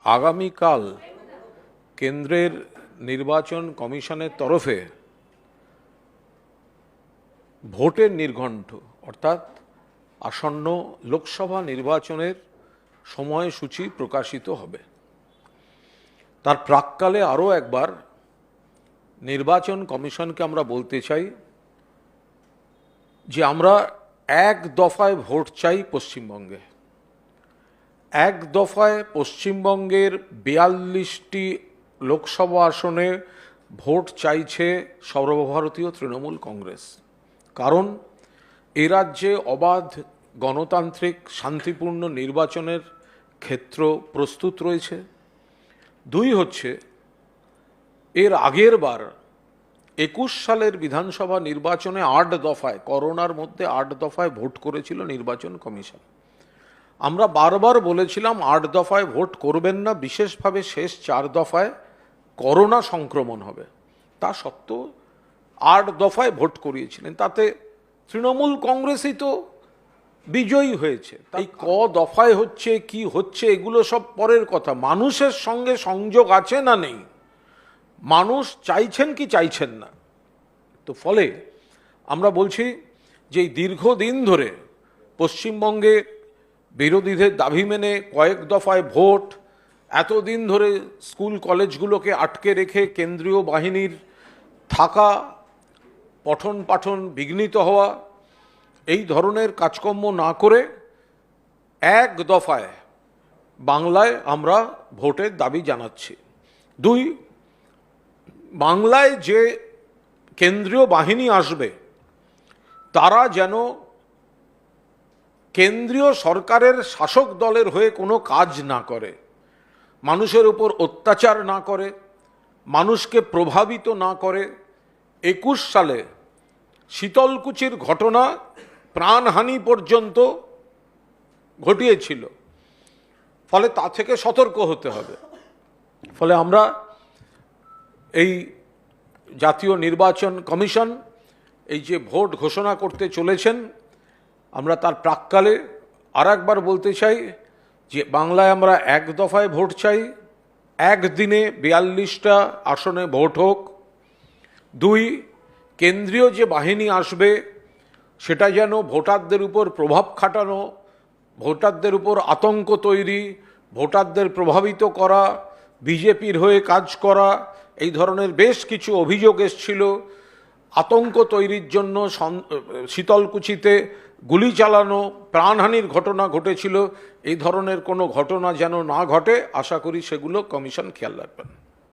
আগামীকাল কেন্দ্রের নির্বাচন কমিশনের তরফে ভোটের নির্ঘণ্ট অর্থাৎ আসন্ন লোকসভা নির্বাচনের সময়সূচি প্রকাশিত হবে। তার প্রাক্কালে আরও একবার নির্বাচন কমিশনকে আমরা বলতে চাই যে আমরা এক দফায় ভোট চাই পশ্চিমবঙ্গে। এক দফায় পশ্চিমবঙ্গের 42টি লোকসভা আসনে ভোট চাইছে সর্বভারতীয় তৃণমূল কংগ্রেস। কারণ এ রাজ্যে অবাধ গণতান্ত্রিক শান্তিপূর্ণ নির্বাচনের ক্ষেত্র প্রস্তুত রয়েছে। দুই হচ্ছে, এর আগের বার 21 সালের বিধানসভা নির্বাচনে 8 দফায়, করোনার মধ্যে 8 দফায় ভোট করেছিল নির্বাচন কমিশন। আমরা বারবার বলেছিলাম 8 দফায় ভোট করবেন না, বিশেষভাবে শেষ 4 দফায় করোনা সংক্রমণ হবে। তা সত্ত্বেও 8 দফায় ভোট করিয়েছিলেন, তাতে তৃণমূল কংগ্রেসই তো বিজয়ী হয়েছে। তাই ক দফায় হচ্ছে কি হচ্ছে এগুলো সব পরের কথা। মানুষের সঙ্গে সংযোগ আছে না নেই, মানুষ চাইছেন কি চাইছেন না। তো ফলে আমরা বলছি যে দীর্ঘদিন ধরে পশ্চিমবঙ্গে বিরোধীদের দাবি মেনে কয়েক দফায় ভোট, এতদিন ধরে স্কুল কলেজগুলোকে আটকে রেখে কেন্দ্রীয় বাহিনীর থাকা, পঠন পাঠন বিঘ্নিত হওয়া, এই ধরনের কাজকর্ম না করে এক দফায় বাংলায় আমরা ভোটের দাবি জানাচ্ছি। দুই, বাংলায় যে কেন্দ্রীয় বাহিনী আসবে তারা যেন কেন্দ্রীয় সরকারের শাসক দলের হয়ে কোনো কাজ না করে, মানুষের উপর অত্যাচার না করে, মানুষকে প্রভাবিত না করে। 21 সালে শীতলকুচির ঘটনা প্রাণহানি পর্যন্ত ঘটিয়েছিল, ফলে তা থেকে সতর্ক হতে হবে। ফলে আমরা এই জাতীয় নির্বাচন কমিশন এই যে ভোট ঘোষণা করতে চলেছেন, আমরা তার প্রাক্কালে আর একবার বলতে চাই যে বাংলায় আমরা এক দফায় ভোট চাই, একদিনে 42টা আসনে ভোট হোক। দুই, কেন্দ্রীয় যে বাহিনী আসবে সেটা যেন ভোটারদের উপর প্রভাব খাটানো, ভোটারদের উপর আতঙ্ক তৈরি, ভোটারদের প্রভাবিত করা, বিজেপির হয়ে কাজ করা, এই ধরনের বেশ কিছু অভিযোগ এসেছিল। আতঙ্ক তৈরির জন্য শীতলকুচিতে গুলি চালানো, প্রাণহানির ঘটনা ঘটেছিল। এই ধরনের কোনো ঘটনা যেন না ঘটে, আশা করি সেগুলো কমিশন খেয়াল রাখবেন।